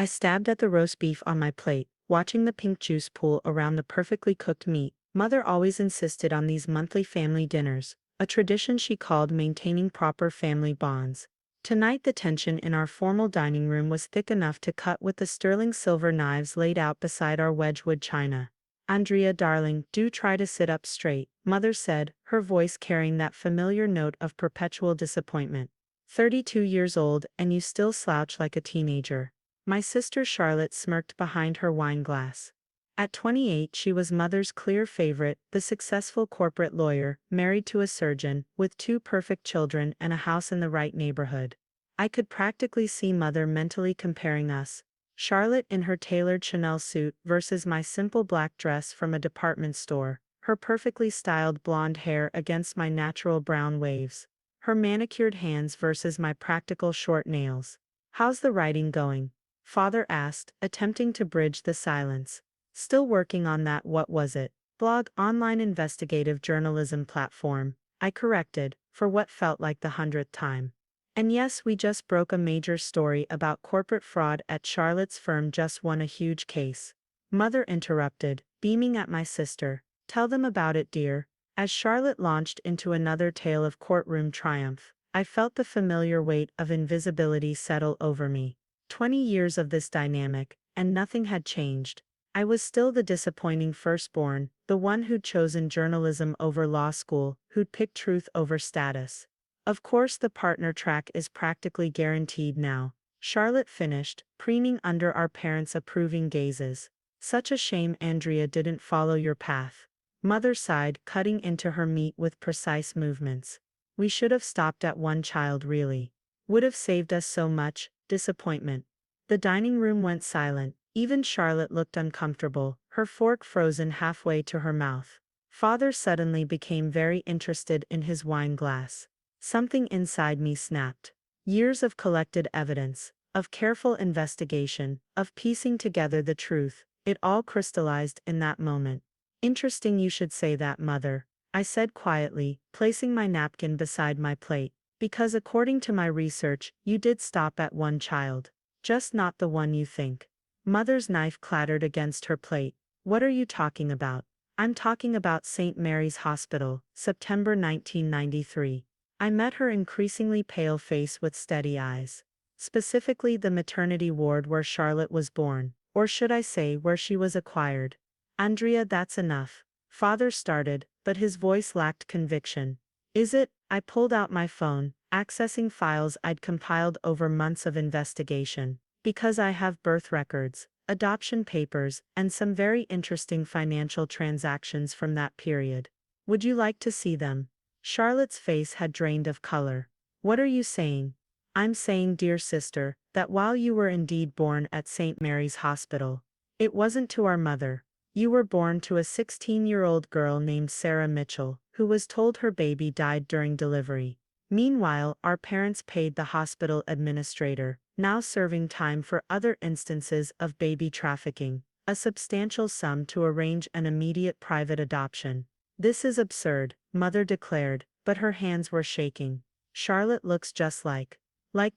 I stabbed at the roast beef on my plate, watching the pink juice pool around the perfectly cooked meat. Mother always insisted on these monthly family dinners, a tradition she called maintaining proper family bonds. Tonight the tension in our formal dining room was thick enough to cut with the sterling silver knives laid out beside our Wedgwood china. "Andrea, darling, do try to sit up straight," Mother said, her voice carrying that familiar note of perpetual disappointment. 32 years old and you still slouch like a teenager." My sister Charlotte smirked behind her wine glass. At 28 she was Mother's clear favorite, the successful corporate lawyer, married to a surgeon, with two perfect children and a house in the right neighborhood. I could practically see Mother mentally comparing us. Charlotte in her tailored Chanel suit versus my simple black dress from a department store, her perfectly styled blonde hair against my natural brown waves, her manicured hands versus my practical short nails. "How's the writing going?" Father asked, attempting to bridge the silence. "Still working on that, what was it? Blog, online investigative journalism platform," I corrected, for what felt like the 100th time. "And yes, we just broke a major story about corporate fraud at Charlotte's firm, just won a huge case." Mother interrupted, beaming at my sister. "Tell them about it, dear." As Charlotte launched into another tale of courtroom triumph, I felt the familiar weight of invisibility settle over me. 20 years of this dynamic, and nothing had changed. I was still the disappointing firstborn, the one who'd chosen journalism over law school, who'd picked truth over status. "Of course the partner track is practically guaranteed now," Charlotte finished, preening under our parents' approving gazes. "Such a shame Andrea didn't follow your path." Mother sighed, cutting into her meat with precise movements. "We should have stopped at one child, really. Would have saved us so much disappointment." The dining room went silent. Even Charlotte looked uncomfortable, her fork frozen halfway to her mouth. Father suddenly became very interested in his wine glass. Something inside me snapped. Years of collected evidence, of careful investigation, of piecing together the truth, it all crystallized in that moment. "Interesting you should say that, Mother," I said quietly, placing my napkin beside my plate. "Because according to my research, you did stop at one child. Just not the one you think." Mother's knife clattered against her plate. "What are you talking about?" "I'm talking about St. Mary's Hospital, September 1993. I met her increasingly pale face with steady eyes. "Specifically the maternity ward where Charlotte was born, or should I say where she was acquired." "Andrea, that's enough." Father started, but his voice lacked conviction. "Is it?" I pulled out my phone, accessing files I'd compiled over months of investigation. "Because I have birth records, adoption papers, and some very interesting financial transactions from that period. Would you like to see them?" Charlotte's face had drained of color. "What are you saying?" "I'm saying, dear sister, that while you were indeed born at St. Mary's Hospital, it wasn't to our mother. You were born to a 16-year-old girl named Sarah Mitchell, who was told her baby died during delivery. Meanwhile, our parents paid the hospital administrator, now serving time for other instances of baby trafficking, a substantial sum to arrange an immediate private adoption." "This is absurd," Mother declared, but her hands were shaking. "Charlotte looks just like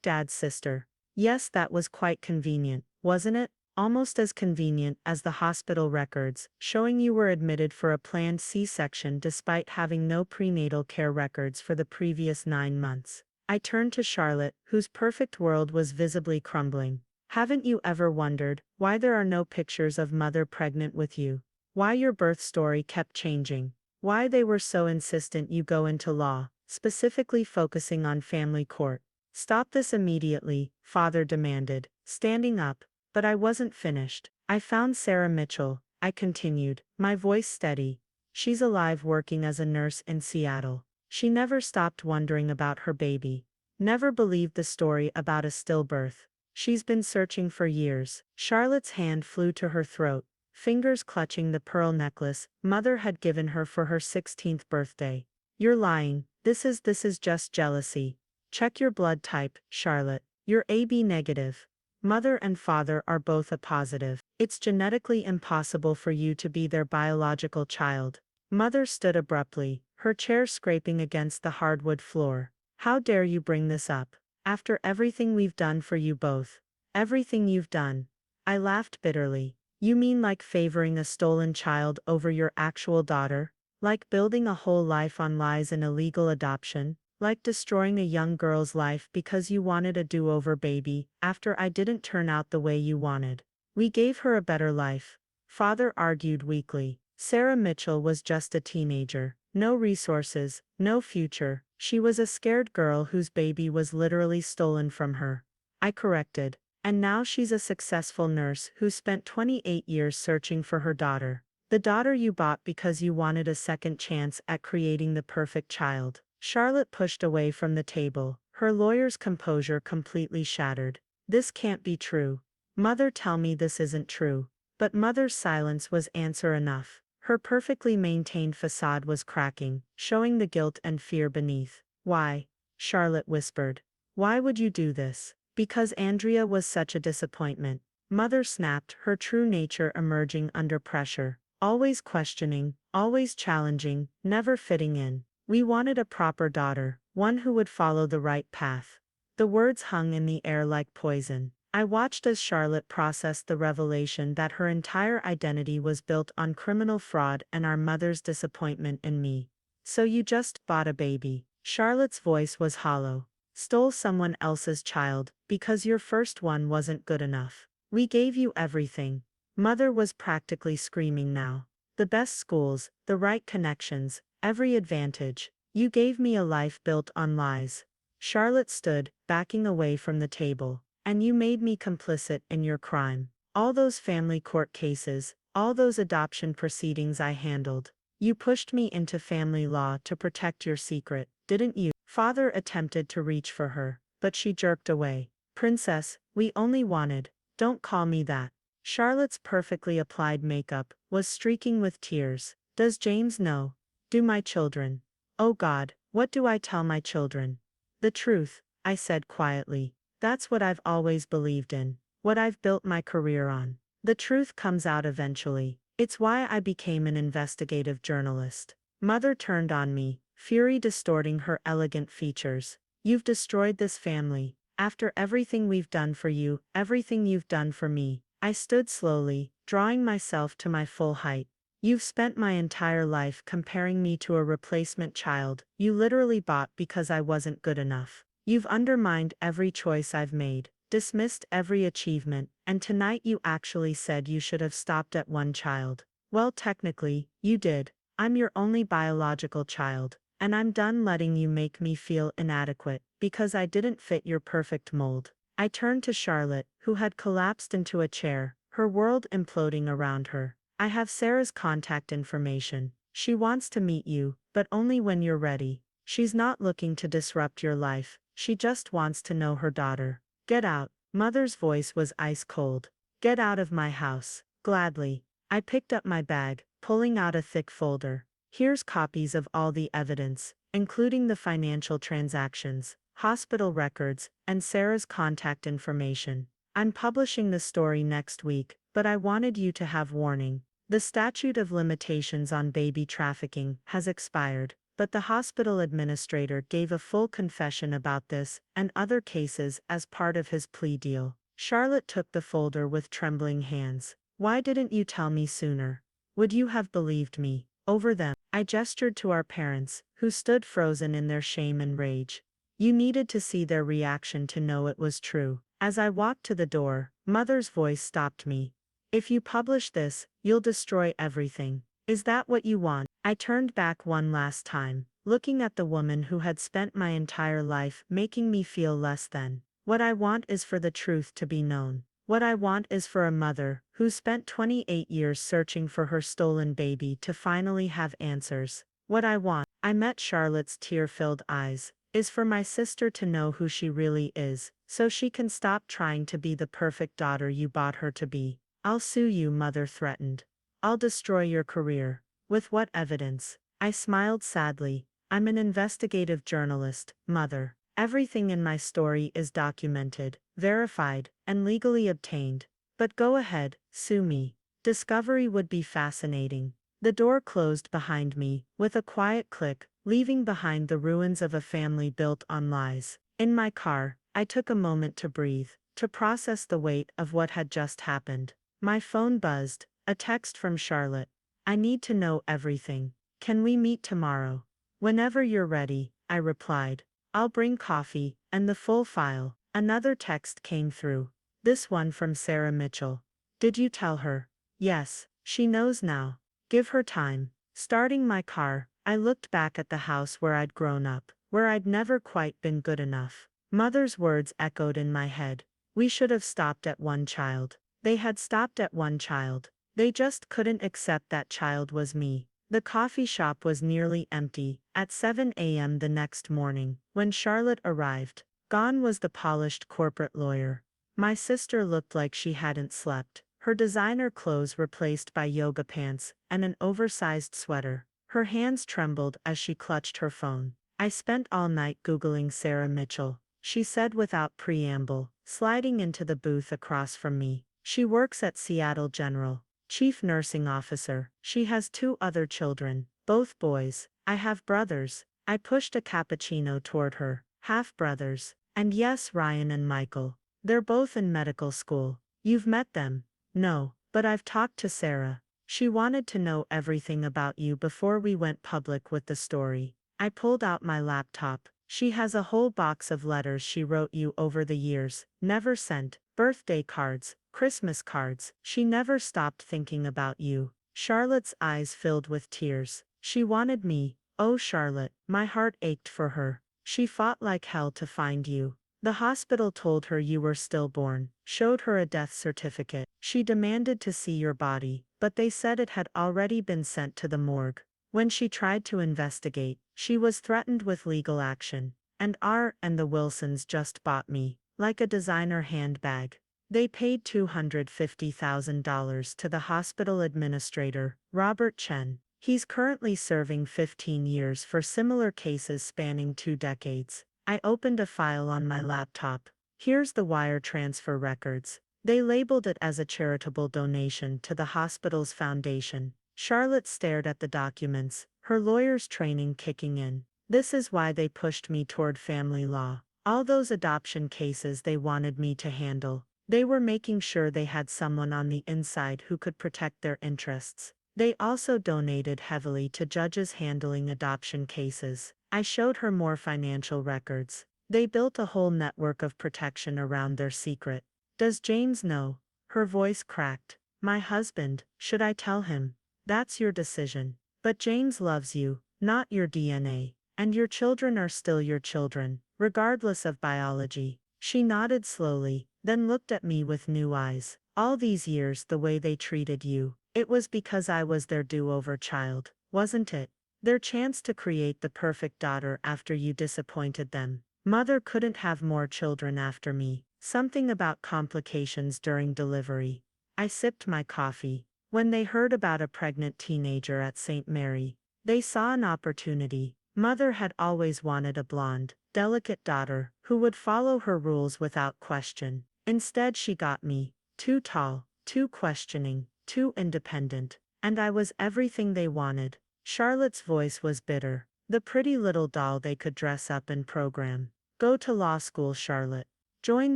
Dad's sister." "Yes, that was quite convenient, wasn't it? Almost as convenient as the hospital records, showing you were admitted for a planned C-section despite having no prenatal care records for the previous 9 months." I turned to Charlotte, whose perfect world was visibly crumbling. "Haven't you ever wondered why there are no pictures of Mother pregnant with you? Why your birth story kept changing? Why they were so insistent you go into law, specifically focusing on family court?" "Stop this immediately," Father demanded, standing up. But I wasn't finished. "I found Sarah Mitchell," I continued, my voice steady. "She's alive, working as a nurse in Seattle. She never stopped wondering about her baby. Never believed the story about a stillbirth. She's been searching for years." Charlotte's hand flew to her throat, fingers clutching the pearl necklace Mother had given her for her 16th birthday. "You're lying. This is just jealousy. Check your blood type, Charlotte. You're AB negative. Mother and father are both A positive. It's genetically impossible for you to be their biological child." Mother stood abruptly, her chair scraping against the hardwood floor. "How dare you bring this up? After everything we've done for you both. Everything you've done. I laughed bitterly. You mean like favoring a stolen child over your actual daughter? Like building a whole life on lies and illegal adoption? Like destroying a young girl's life because you wanted a do-over baby after I didn't turn out the way you wanted? We gave her a better life. Father argued weakly. Sarah Mitchell was just a teenager. No resources, no future. She was a scared girl whose baby was literally stolen from her. I corrected. And now she's a successful nurse who spent 28 years searching for her daughter. The daughter you bought because you wanted a second chance at creating the perfect child. Charlotte pushed away from the table, her lawyer's composure completely shattered. This can't be true. Mother, tell me this isn't true. But Mother's silence was answer enough. Her perfectly maintained facade was cracking, showing the guilt and fear beneath. Why? Charlotte whispered. Why would you do this? Because Andrea was such a disappointment. Mother snapped, her true nature emerging under pressure. Always questioning, always challenging, never fitting in. We wanted a proper daughter, one who would follow the right path. The words hung in the air like poison. I watched as Charlotte processed the revelation that her entire identity was built on criminal fraud and our mother's disappointment in me. So you just bought a baby. Charlotte's voice was hollow. Stole someone else's child because your first one wasn't good enough. We gave you everything. Mother was practically screaming now. The best schools, the right connections, every advantage. You gave me a life built on lies. Charlotte stood, backing away from the table. And you made me complicit in your crime. All those family court cases, all those adoption proceedings I handled. You pushed me into family law to protect your secret, didn't you? Father attempted to reach for her, but she jerked away. Princess, we only wanted. Don't call me that. Charlotte's perfectly applied makeup was streaking with tears. Does James know? Do my children? Oh God, what do I tell my children? The truth, I said quietly. That's what I've always believed in, what I've built my career on. The truth comes out eventually. It's why I became an investigative journalist. Mother turned on me, fury distorting her elegant features. You've destroyed this family. After everything we've done for you, everything you've done for me. I stood slowly, drawing myself to my full height. You've spent my entire life comparing me to a replacement child you literally bought because I wasn't good enough. You've undermined every choice I've made, dismissed every achievement, and tonight you actually said you should have stopped at one child. Well, technically, you did. I'm your only biological child, and I'm done letting you make me feel inadequate because I didn't fit your perfect mold. I turned to Charlotte, who had collapsed into a chair, her world imploding around her. I have Sarah's contact information. She wants to meet you, but only when you're ready. She's not looking to disrupt your life. She just wants to know her daughter. Get out. Mother's voice was ice cold. Get out of my house. Gladly. I picked up my bag, pulling out a thick folder. Here's copies of all the evidence, including the financial transactions, hospital records, and Sarah's contact information. I'm publishing the story next week, but I wanted you to have warning. The statute of limitations on baby trafficking has expired. But the hospital administrator gave a full confession about this and other cases as part of his plea deal. Charlotte took the folder with trembling hands. Why didn't you tell me sooner? Would you have believed me? Over them. I gestured to our parents, who stood frozen in their shame and rage. You needed to see their reaction to know it was true. As I walked to the door, Mother's voice stopped me. If you publish this, you'll destroy everything. Is that what you want? I turned back one last time, looking at the woman who had spent my entire life making me feel less than. What I want is for the truth to be known. What I want is for a mother who spent 28 years searching for her stolen baby to finally have answers. What I want, I met Charlotte's tear-filled eyes, is for my sister to know who she really is, so she can stop trying to be the perfect daughter you bought her to be. I'll sue you, Mother threatened. I'll destroy your career. With what evidence? I smiled sadly. I'm an investigative journalist, Mother. Everything in my story is documented, verified, and legally obtained. But go ahead, sue me. Discovery would be fascinating. The door closed behind me, with a quiet click, leaving behind the ruins of a family built on lies. In my car, I took a moment to breathe. to process the weight of what had just happened. My phone buzzed, a text from Charlotte. I need to know everything. Can we meet tomorrow? Whenever you're ready, I replied. I'll bring coffee and the full file. Another text came through. This one from Sarah Mitchell. Did you tell her? Yes, she knows now. Give her time. Starting my car, I looked back at the house where I'd grown up, where I'd never quite been good enough. Mother's words echoed in my head. We should have stopped at one child. They had stopped at one child. They just couldn't accept that child was me. The coffee shop was nearly empty at 7 a.m. the next morning when Charlotte arrived. Gone was the polished corporate lawyer. My sister looked like she hadn't slept, her designer clothes replaced by yoga pants and an oversized sweater. Her hands trembled as she clutched her phone. I spent all night Googling Sarah Mitchell, she said without preamble, sliding into the booth across from me. She works at Seattle General, Chief Nursing Officer. She has 2 other children, both boys. I have brothers. I pushed a cappuccino toward her. Half-brothers. And yes, Ryan and Michael. They're both in medical school. You've met them? No, but I've talked to Sarah. She wanted to know everything about you before we went public with the story. I pulled out my laptop. She has a whole box of letters she wrote you over the years, never sent, birthday cards, Christmas cards. She never stopped thinking about you. Charlotte's eyes filled with tears. She wanted me. Oh, Charlotte, my heart ached for her. She fought like hell to find you. The hospital told her you were stillborn, showed her a death certificate. She demanded to see your body, but they said it had already been sent to the morgue. When she tried to investigate, she was threatened with legal action. And the Wilsons just bought me, like a designer handbag. They paid $250,000 to the hospital administrator, Robert Chen. He's currently serving 15 years for similar cases spanning 2 decades. I opened a file on my laptop. Here's the wire transfer records. They labeled it as a charitable donation to the hospital's foundation. Charlotte stared at the documents, her lawyer's training kicking in. This is why they pushed me toward family law. All those adoption cases they wanted me to handle. They were making sure they had someone on the inside who could protect their interests. They also donated heavily to judges handling adoption cases. I showed her more financial records. They built a whole network of protection around their secret. Does James know? Her voice cracked. My husband, should I tell him? That's your decision. But James loves you, not your DNA. And your children are still your children, regardless of biology. She nodded slowly, then looked at me with new eyes. All these years, the way they treated you, it was because I was their do-over child, wasn't it? Their chance to create the perfect daughter after you disappointed them. Mother couldn't have more children after me. Something about complications during delivery. I sipped my coffee. When they heard about a pregnant teenager at St. Mary, they saw an opportunity. Mother had always wanted a blonde, delicate daughter who would follow her rules without question. Instead, she got me. Too tall, too questioning, too independent. And I was everything they wanted. Charlotte's voice was bitter. The pretty little doll they could dress up and program. Go to law school, Charlotte. Join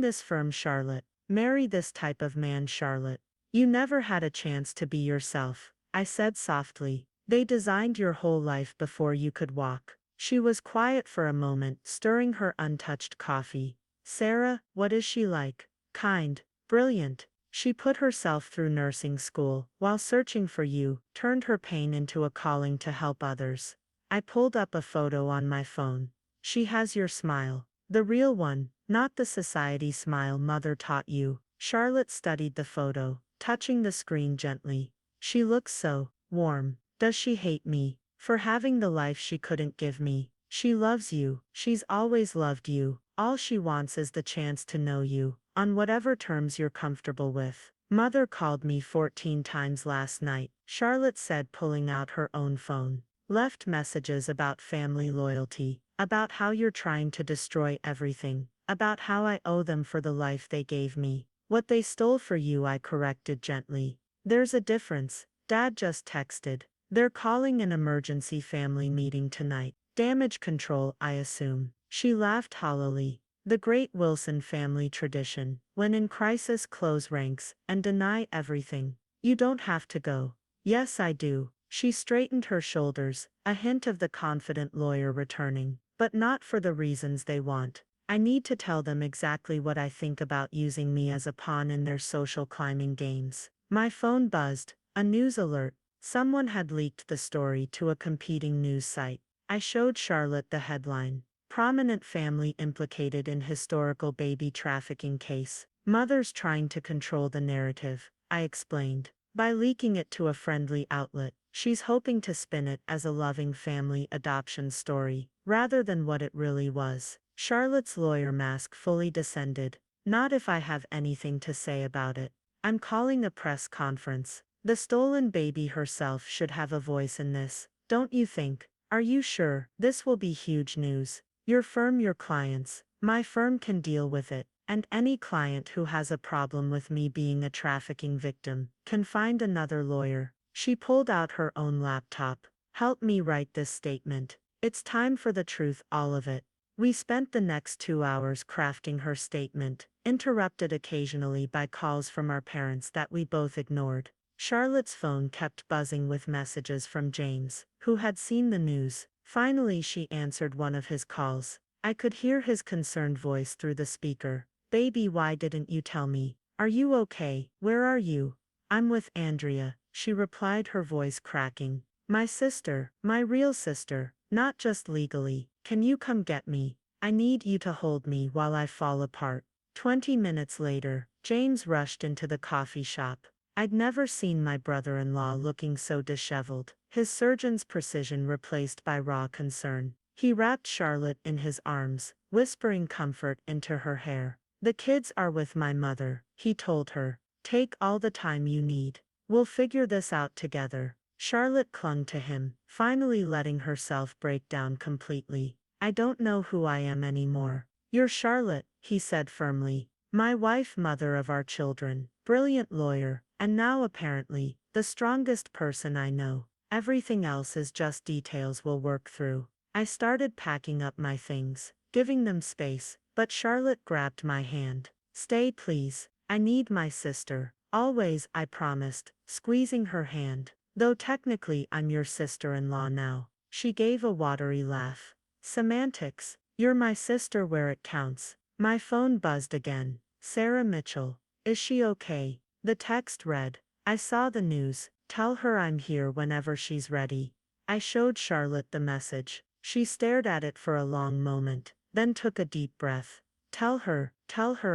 this firm, Charlotte. Marry this type of man, Charlotte. You never had a chance to be yourself, I said softly. They designed your whole life before you could walk. She was quiet for a moment, stirring her untouched coffee. Sarah, what is she like? Kind, brilliant. She put herself through nursing school while searching for you, turned her pain into a calling to help others. I pulled up a photo on my phone. She has your smile. The real one, not the society smile Mother taught you. Charlotte studied the photo, touching the screen gently. She looks so warm. Does she hate me for having the life she couldn't give me? She loves you. She's always loved you. All she wants is the chance to know you, on whatever terms you're comfortable with. Mother called me 14 times last night, Charlotte said, pulling out her own phone. Left messages about family loyalty, about how you're trying to destroy everything, about how I owe them for the life they gave me. What they stole for you, I corrected gently. There's a difference. Dad just texted. They're calling an emergency family meeting tonight. Damage control, I assume. She laughed hollowly. The great Wilson family tradition. When in crisis, close ranks and deny everything. You don't have to go. Yes, I do. She straightened her shoulders, a hint of the confident lawyer returning. But not for the reasons they want. I need to tell them exactly what I think about using me as a pawn in their social climbing games. My phone buzzed, a news alert. Someone had leaked the story to a competing news site. I showed Charlotte the headline. Prominent family implicated in historical baby trafficking case. Mothers trying to control the narrative, I explained. By leaking it to a friendly outlet, she's hoping to spin it as a loving family adoption story, rather than what it really was. Charlotte's lawyer mask fully descended. Not if I have anything to say about it. I'm calling a press conference. The stolen baby herself should have a voice in this, don't you think? Are you sure? This will be huge news. Your firm, your clients. My firm can deal with it. And any client who has a problem with me being a trafficking victim can find another lawyer. She pulled out her own laptop. Help me write this statement. It's time for the truth, all of it. We spent the next 2 hours crafting her statement, interrupted occasionally by calls from our parents that we both ignored. Charlotte's phone kept buzzing with messages from James, who had seen the news. Finally, she answered one of his calls. I could hear his concerned voice through the speaker. Baby, why didn't you tell me? Are you okay? Where are you? I'm with Andrea, she replied, her voice cracking. My sister, my real sister, not just legally. Can you come get me? I need you to hold me while I fall apart. 20 minutes later, James rushed into the coffee shop. I'd never seen my brother-in-law looking so disheveled, his surgeon's precision replaced by raw concern. He wrapped Charlotte in his arms, whispering comfort into her hair. The kids are with my mother, he told her. Take all the time you need. We'll figure this out together. Charlotte clung to him, finally letting herself break down completely. I don't know who I am anymore. You're Charlotte, he said firmly. My wife, mother of our children, brilliant lawyer, and now apparently, the strongest person I know. Everything else is just details we'll work through. I started packing up my things, giving them space, but Charlotte grabbed my hand. Stay, please. I need my sister. Always, I promised, squeezing her hand. Though technically I'm your sister-in-law now. She gave a watery laugh. Semantics. You're my sister where it counts. My phone buzzed again. Sarah Mitchell. Is she okay? The text read. I saw the news. Tell her I'm here whenever she's ready. I showed Charlotte the message. She stared at it for a long moment, then took a deep breath. Tell her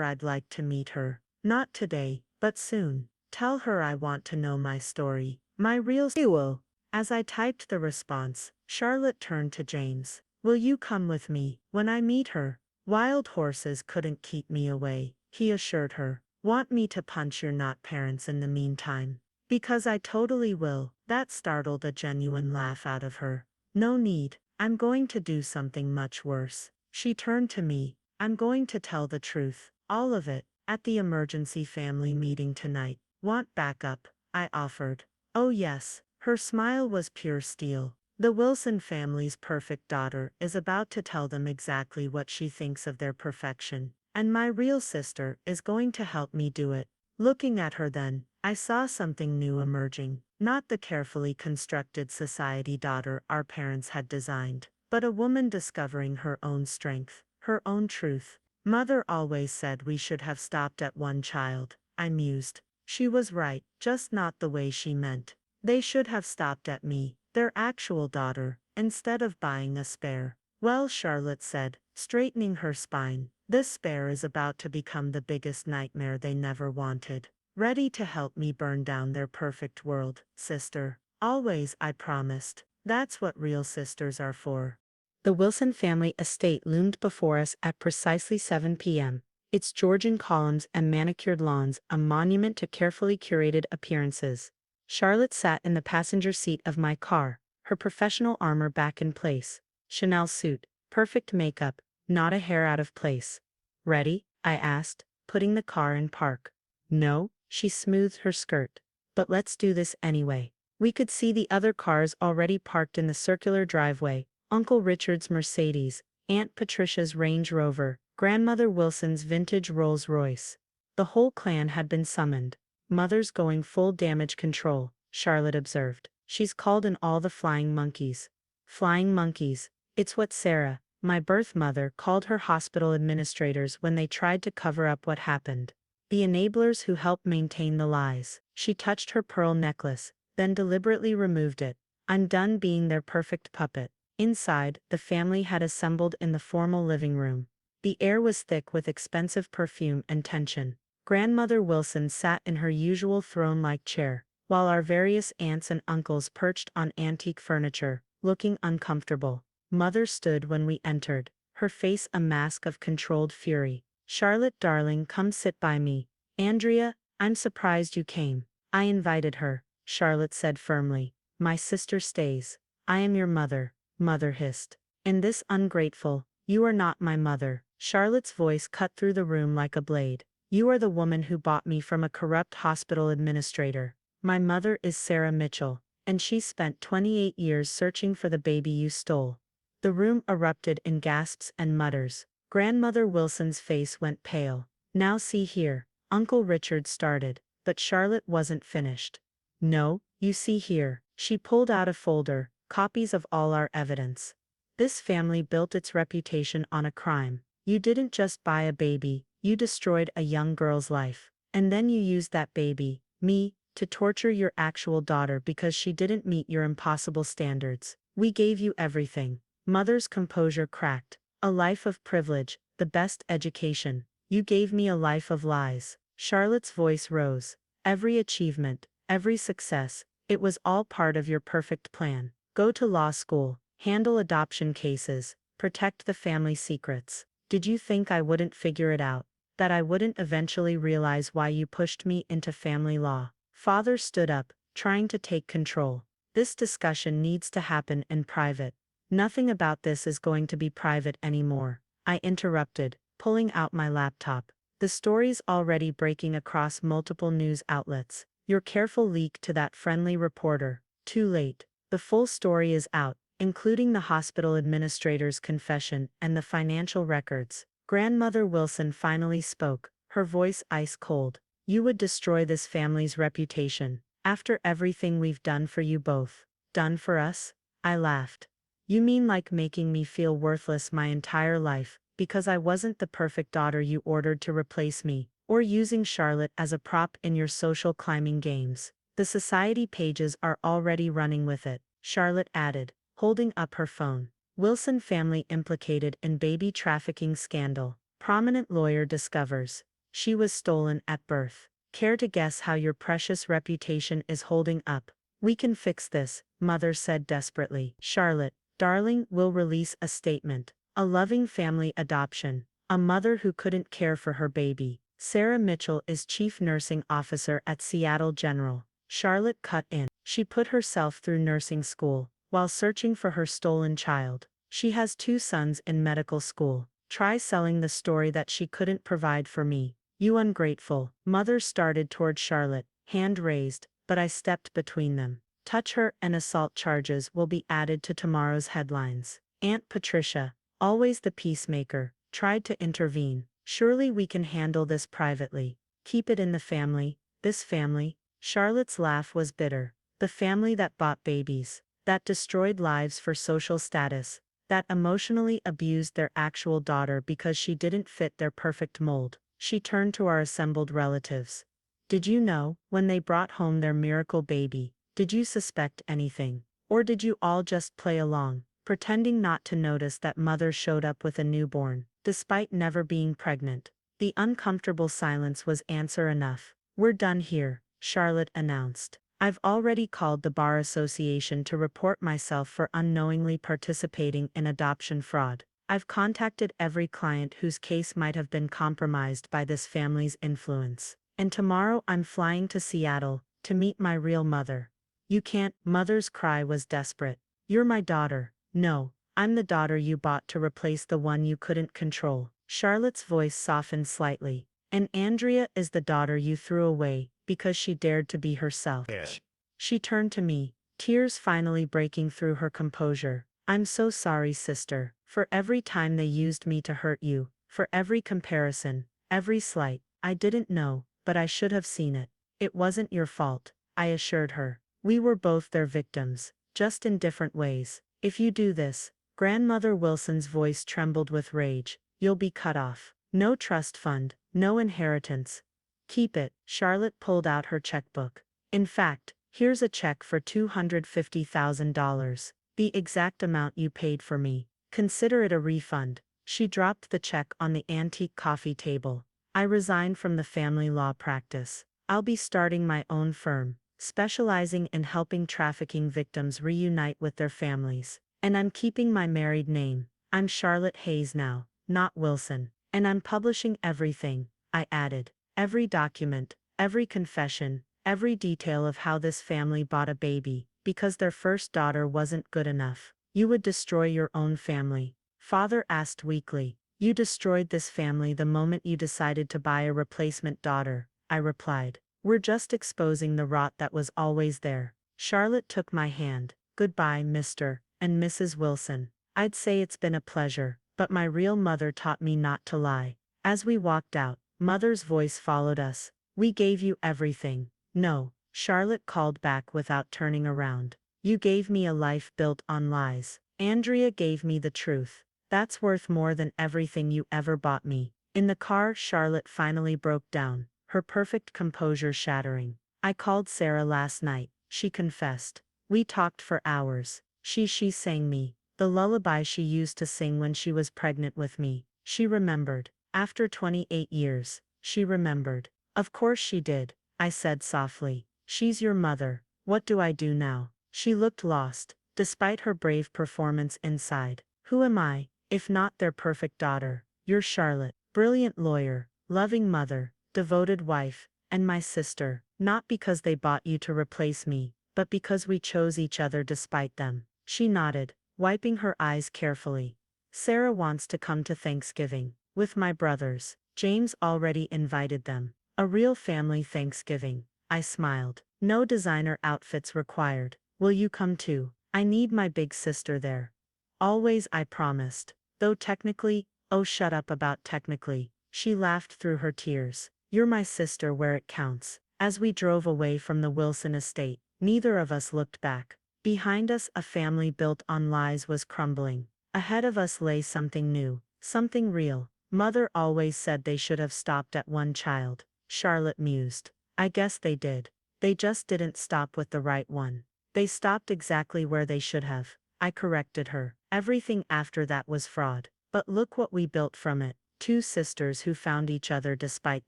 I'd like to meet her. Not today, but soon. Tell her I want to know my story. My real duo. As I typed the response, Charlotte turned to James. Will you come with me when I meet her? Wild horses couldn't keep me away, he assured her. Want me to punch your not parents in the meantime? Because I totally will. That startled a genuine laugh out of her. No need. I'm going to do something much worse. She turned to me. I'm going to tell the truth. All of it. At the emergency family meeting tonight. Want backup? I offered. Oh yes. Her smile was pure steel. The Wilson family's perfect daughter is about to tell them exactly what she thinks of their perfection. And my real sister is going to help me do it. Looking at her then, I saw something new emerging. Not the carefully constructed society daughter our parents had designed, but a woman discovering her own strength, her own truth. Mother always said we should have stopped at one child, I mused. She was right, just not the way she meant. They should have stopped at me, their actual daughter, instead of buying a spare. Well, Charlotte said, straightening her spine, this spare is about to become the biggest nightmare they never wanted. Ready to help me burn down their perfect world, sister. Always, I promised. That's what real sisters are for. The Wilson family estate loomed before us at precisely 7 p.m. Its Georgian columns and manicured lawns a monument to carefully curated appearances. Charlotte sat in the passenger seat of my car, her professional armor back in place. Chanel suit, perfect makeup, not a hair out of place. Ready? I asked, putting the car in park. No, she smoothed her skirt. But let's do this anyway. We could see the other cars already parked in the circular driveway. Uncle Richard's Mercedes, Aunt Patricia's Range Rover, Grandmother Wilson's vintage Rolls-Royce. The whole clan had been summoned. Mother's going full damage control, Charlotte observed. She's called in all the flying monkeys. Flying monkeys. It's what Sarah, my birth mother, called her hospital administrators when they tried to cover up what happened. The enablers who helped maintain the lies. She touched her pearl necklace, then deliberately removed it. I'm done being their perfect puppet. Inside, the family had assembled in the formal living room. The air was thick with expensive perfume and tension. Grandmother Wilson sat in her usual throne-like chair, while our various aunts and uncles perched on antique furniture, looking uncomfortable. Mother stood when we entered, her face a mask of controlled fury. Charlotte, darling, come sit by me. Andrea, I'm surprised you came. I invited her, Charlotte said firmly. My sister stays. I am your mother, Mother hissed. And this ungrateful, you are not my mother. Charlotte's voice cut through the room like a blade. You are the woman who bought me from a corrupt hospital administrator. My mother is Sarah Mitchell, and she spent 28 years searching for the baby you stole. The room erupted in gasps and mutters. Grandmother Wilson's face went pale. Now see here, Uncle Richard started, but Charlotte wasn't finished. No, you see here. She pulled out a folder, copies of all our evidence. This family built its reputation on a crime. You didn't just buy a baby, you destroyed a young girl's life. And then you used that baby, me, to torture your actual daughter because she didn't meet your impossible standards. We gave you everything. Mother's composure cracked. A life of privilege, the best education. You gave me a life of lies. Charlotte's voice rose. Every achievement, every success, it was all part of your perfect plan. Go to law school, handle adoption cases, protect the family secrets. Did you think I wouldn't figure it out? That I wouldn't eventually realize why you pushed me into family law? Father stood up, trying to take control. This discussion needs to happen in private. Nothing about this is going to be private anymore. I interrupted, pulling out my laptop. The story's already breaking across multiple news outlets. Your careful leak to that friendly reporter. Too late. The full story is out, including the hospital administrator's confession and the financial records. Grandmother Wilson finally spoke, her voice ice cold. You would destroy this family's reputation. After everything we've done for you both. Done for us? I laughed. You mean like making me feel worthless my entire life, because I wasn't the perfect daughter you ordered to replace me, or using Charlotte as a prop in your social climbing games. The society pages are already running with it, Charlotte added, holding up her phone. Wilson family implicated in baby trafficking scandal. Prominent lawyer discovers she was stolen at birth. Care to guess how your precious reputation is holding up? We can fix this, Mother said desperately. Charlotte, darling, will release a statement. A loving family adoption. A mother who couldn't care for her baby. Sarah Mitchell is chief nursing officer at Seattle General. Charlotte cut in. She put herself through nursing school, while searching for her stolen child. She has 2 sons in medical school. Try selling the story that she couldn't provide for me. You ungrateful. Mother started toward Charlotte, hand raised, but I stepped between them. Touch her and assault charges will be added to tomorrow's headlines. Aunt Patricia, always the peacemaker, tried to intervene. Surely we can handle this privately. Keep it in the family, this family. Charlotte's laugh was bitter. The family that bought babies, that destroyed lives for social status, that emotionally abused their actual daughter because she didn't fit their perfect mold. She turned to our assembled relatives. Did you know, when they brought home their miracle baby, did you suspect anything? Or did you all just play along, pretending not to notice that Mother showed up with a newborn, despite never being pregnant? The uncomfortable silence was answer enough. We're done here, Charlotte announced. I've already called the Bar Association to report myself for unknowingly participating in adoption fraud. I've contacted every client whose case might have been compromised by this family's influence. And tomorrow I'm flying to Seattle to meet my real mother. You can't. Mother's cry was desperate. You're my daughter. No, I'm the daughter you bought to replace the one you couldn't control. Charlotte's voice softened slightly. And Andrea is the daughter you threw away because she dared to be herself. Yes. She turned to me, tears finally breaking through her composure. I'm so sorry, sister, for every time they used me to hurt you, For every comparison, every slight, I didn't know, but I should have seen it. It wasn't your fault, I assured her. We were both their victims, just in different ways. If you do this, Grandmother Wilson's voice trembled with rage, you'll be cut off. No trust fund, no inheritance. Keep it. Charlotte pulled out her checkbook. In fact, here's a check for $250,000, the exact amount you paid for me. Consider it a refund. She dropped the check on the antique coffee table. I resigned from the family law practice. I'll be starting my own firm, specializing in helping trafficking victims reunite with their families. And I'm keeping my married name. I'm Charlotte Hayes now, not Wilson. And I'm publishing everything, I added. Every document, every confession, every detail of how this family bought a baby, because their first daughter wasn't good enough. You would destroy your own family. Father asked weakly. You destroyed this family the moment you decided to buy a replacement daughter, I replied. We're just exposing the rot that was always there. Charlotte took my hand. Goodbye, Mr. and Mrs. Wilson. I'd say it's been a pleasure, but my real mother taught me not to lie. As we walked out, Mother's voice followed us. We gave you everything. No, Charlotte called back without turning around. You gave me a life built on lies. Andrea gave me the truth. That's worth more than everything you ever bought me. In the car, Charlotte finally broke down, her perfect composure shattering. I called Sarah last night, she confessed. We talked for hours. She sang me the lullaby she used to sing when she was pregnant with me. She remembered. After 28 years, she remembered. Of course she did, I said softly. She's your mother. What do I do now? She looked lost, despite her brave performance inside. Who am I, if not their perfect daughter? You're Charlotte, brilliant lawyer, loving mother, devoted wife, and my sister, not because they bought you to replace me, but because we chose each other despite them. She nodded, wiping her eyes carefully. Sarah wants to come to Thanksgiving. With my brothers. James already invited them. A real family Thanksgiving. I smiled. No designer outfits required. Will you come too? I need my big sister there. Always, I promised. Though technically, oh shut up about technically. She laughed through her tears. You're my sister where it counts. As we drove away from the Wilson estate, neither of us looked back. Behind us, a family built on lies was crumbling. Ahead of us lay something new, something real. Mother always said they should have stopped at one child, Charlotte mused. I guess they did. They just didn't stop with the right one. They stopped exactly where they should have. I corrected her. Everything after that was fraud. But look what we built from it. Two sisters who found each other despite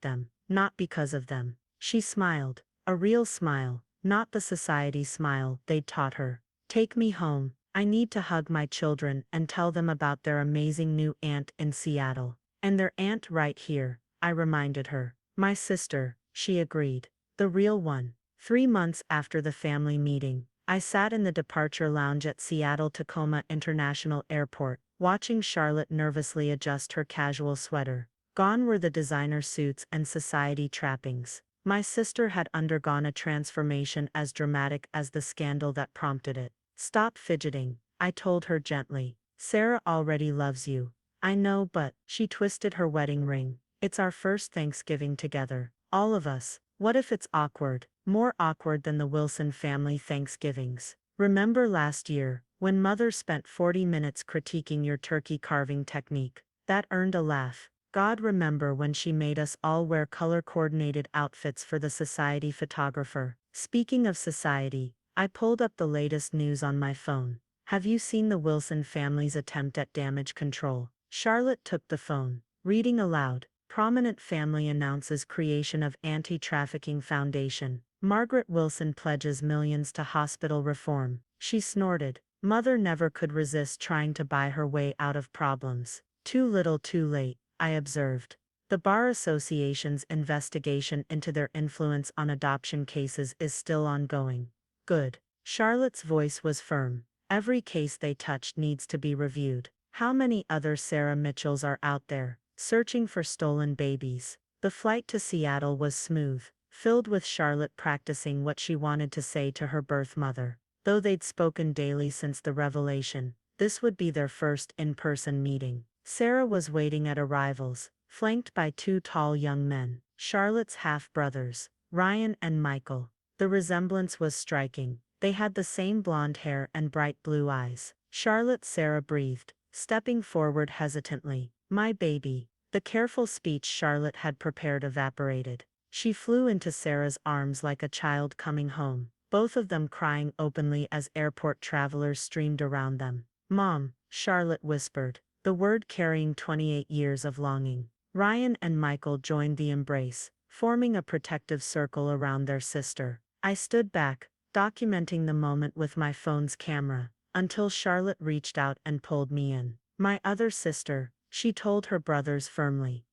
them, not because of them. She smiled. A real smile, not the society smile they'd taught her. Take me home. I need to hug my children and tell them about their amazing new aunt in Seattle. And their aunt right here, I reminded her. My sister, she agreed. The real one. 3 months after the family meeting, I sat in the departure lounge at Seattle-Tacoma International Airport, watching Charlotte nervously adjust her casual sweater. Gone were the designer suits and society trappings. My sister had undergone a transformation as dramatic as the scandal that prompted it. Stop fidgeting, I told her gently. Sarah already loves you. I know, but she twisted her wedding ring. It's our first Thanksgiving together. All of us. What if it's awkward? More awkward than the Wilson family Thanksgivings. Remember last year, when Mother spent 40 minutes critiquing your turkey carving technique? That earned a laugh. God, remember when she made us all wear color-coordinated outfits for the society photographer? Speaking of society, I pulled up the latest news on my phone. Have you seen the Wilson family's attempt at damage control? Charlotte took the phone, reading aloud. Prominent family announces creation of anti-trafficking foundation. Margaret Wilson pledges millions to hospital reform. She snorted. Mother never could resist trying to buy her way out of problems. Too little too late, I observed. The Bar Association's investigation into their influence on adoption cases is still ongoing. Good. Charlotte's voice was firm. Every case they touched needs to be reviewed. How many other Sarah Mitchells are out there, searching for stolen babies? The flight to Seattle was smooth, filled with Charlotte practicing what she wanted to say to her birth mother. Though they'd spoken daily since the revelation, this would be their first in-person meeting. Sarah was waiting at arrivals, flanked by two tall young men, Charlotte's half-brothers, Ryan and Michael. The resemblance was striking. They had the same blonde hair and bright blue eyes. Charlotte, Sarah breathed, stepping forward hesitantly. My baby. The careful speech Charlotte had prepared evaporated. She flew into Sarah's arms like a child coming home, both of them crying openly as airport travelers streamed around them. Mom, Charlotte whispered, the word carrying 28 years of longing. Ryan and Michael joined the embrace, forming a protective circle around their sister. I stood back, documenting the moment with my phone's camera, until Charlotte reached out and pulled me in. My other sister, she told her brothers firmly.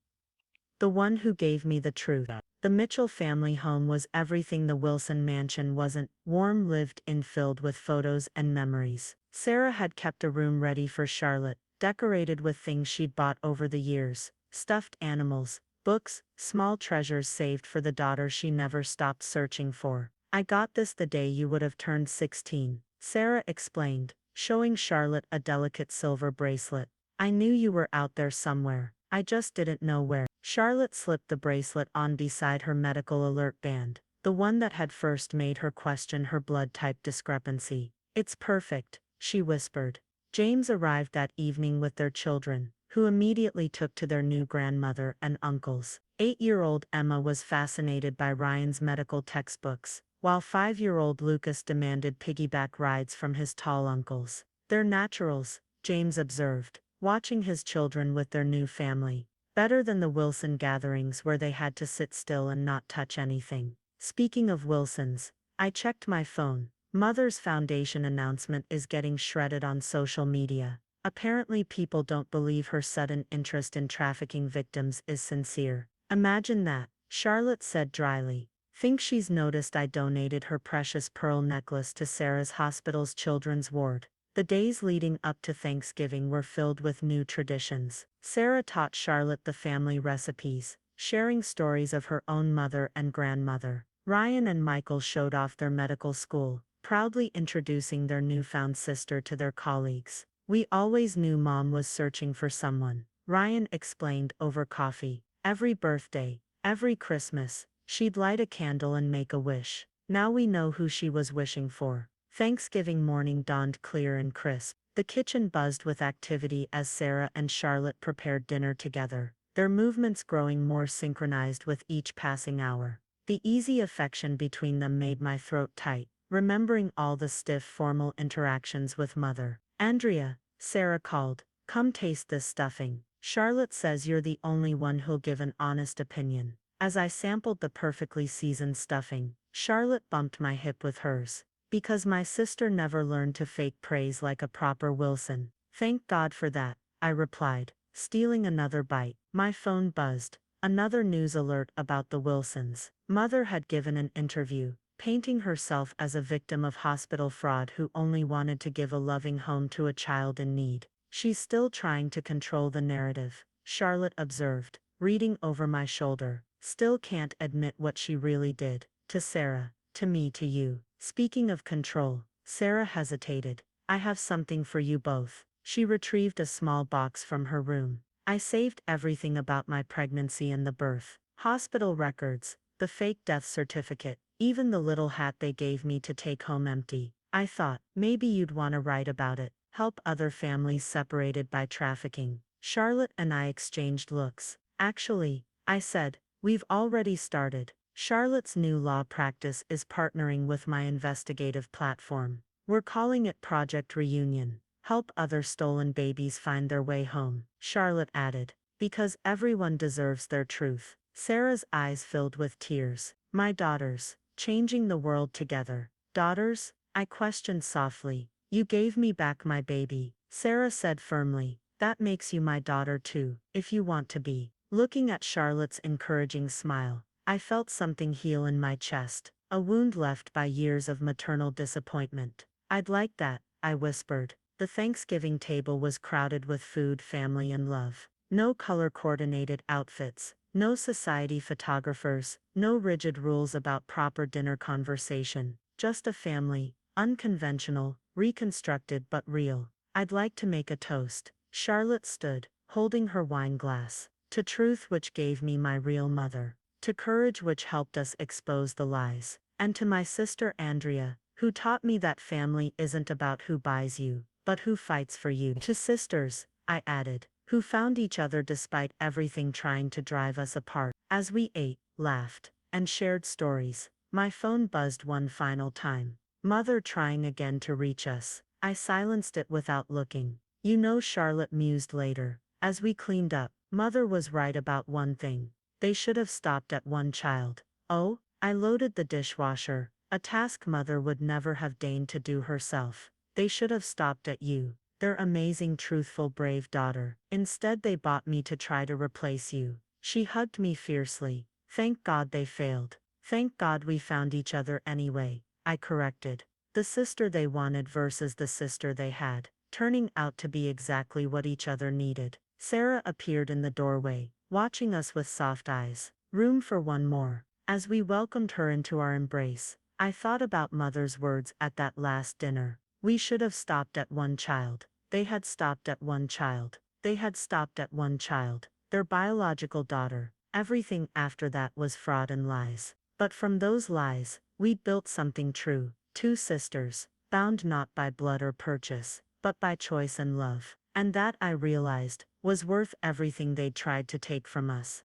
The one who gave me the truth. The Mitchell family home was everything the Wilson mansion wasn't, warm lived-in filled with photos and memories. Sarah had kept a room ready for Charlotte, decorated with things she'd bought over the years, stuffed animals, books, small treasures saved for the daughter she never stopped searching for. I got this the day you would have turned 16, Sarah explained, showing Charlotte a delicate silver bracelet. I knew you were out there somewhere, I just didn't know where. Charlotte slipped the bracelet on beside her medical alert band, the one that had first made her question her blood type discrepancy. It's perfect, she whispered. James arrived that evening with their children, who immediately took to their new grandmother and uncles. 8-year-old Emma was fascinated by Ryan's medical textbooks, while 5-year-old Lucas demanded piggyback rides from his tall uncles. They're naturals, James observed, watching his children with their new family. Better than the Wilson gatherings where they had to sit still and not touch anything. Speaking of Wilsons, I checked my phone. Mother's Foundation announcement is getting shredded on social media. Apparently people don't believe her sudden interest in trafficking victims is sincere. Imagine that, Charlotte said dryly. Think she's noticed I donated her precious pearl necklace to Sarah's hospital's children's ward. The days leading up to Thanksgiving were filled with new traditions. Sarah taught Charlotte the family recipes, sharing stories of her own mother and grandmother. Ryan and Michael showed off their medical school, proudly introducing their newfound sister to their colleagues. We always knew Mom was searching for someone, Ryan explained over coffee. Every birthday, every Christmas, she'd light a candle and make a wish. Now we know who she was wishing for. Thanksgiving morning dawned clear and crisp. The kitchen buzzed with activity as Sarah and Charlotte prepared dinner together, their movements growing more synchronized with each passing hour. The easy affection between them made my throat tight, remembering all the stiff formal interactions with Mother. Andrea, Sarah called, come taste this stuffing. Charlotte says you're the only one who'll give an honest opinion. As I sampled the perfectly seasoned stuffing, Charlotte bumped my hip with hers. Because my sister never learned to fake praise like a proper Wilson. Thank God for that, I replied, stealing another bite. My phone buzzed. Another news alert about the Wilsons. Mother had given an interview, painting herself as a victim of hospital fraud who only wanted to give a loving home to a child in need. She's still trying to control the narrative, Charlotte observed, reading over my shoulder. Still can't admit what she really did. To Sarah, to me, to you. Speaking of control, Sarah hesitated. I have something for you both. She retrieved a small box from her room. I saved everything about my pregnancy and the birth. Hospital records, the fake death certificate, even the little hat they gave me to take home empty. I thought, maybe you'd want to write about it, help other families separated by trafficking. Charlotte and I exchanged looks. Actually, I said, we've already started. Charlotte's new law practice is partnering with my investigative platform. We're calling it Project Reunion. Help other stolen babies find their way home, Charlotte added. Because everyone deserves their truth. Sarah's eyes filled with tears. My daughters, changing the world together. Daughters? I questioned softly. You gave me back my baby, Sarah said firmly. That makes you my daughter too, if you want to be. Looking at Charlotte's encouraging smile, I felt something heal in my chest, a wound left by years of maternal disappointment. I'd like that, I whispered. The Thanksgiving table was crowded with food, family, and love. No color-coordinated outfits, no society photographers, no rigid rules about proper dinner conversation. Just a family, unconventional, reconstructed but real. I'd like to make a toast. Charlotte stood, holding her wine glass. To truth which gave me my real mother. To courage which helped us expose the lies. And to my sister Andrea, who taught me that family isn't about who buys you, but who fights for you. To sisters, I added, who found each other despite everything trying to drive us apart. As we ate, laughed, and shared stories, my phone buzzed one final time. Mother trying again to reach us. I silenced it without looking. You know, Charlotte mused later, as we cleaned up, Mother was right about one thing. They should have stopped at one child. Oh, I loaded the dishwasher, a task Mother would never have deigned to do herself. They should have stopped at you, their amazing, truthful, brave daughter. Instead, they bought me to try to replace you. She hugged me fiercely. Thank God they failed. Thank God we found each other anyway, I corrected. The sister they wanted versus the sister they had, turning out to be exactly what each other needed. Sarah appeared in the doorway, watching us with soft eyes. Room for one more. As we welcomed her into our embrace, I thought about Mother's words at that last dinner. We should have stopped at one child. They had stopped at one child. They had stopped at one child, their biological daughter. Everything after that was fraud and lies. But from those lies, we'd built something true. Two sisters, bound not by blood or purchase, but by choice and love. And that, I realized, was worth everything they'd tried to take from us.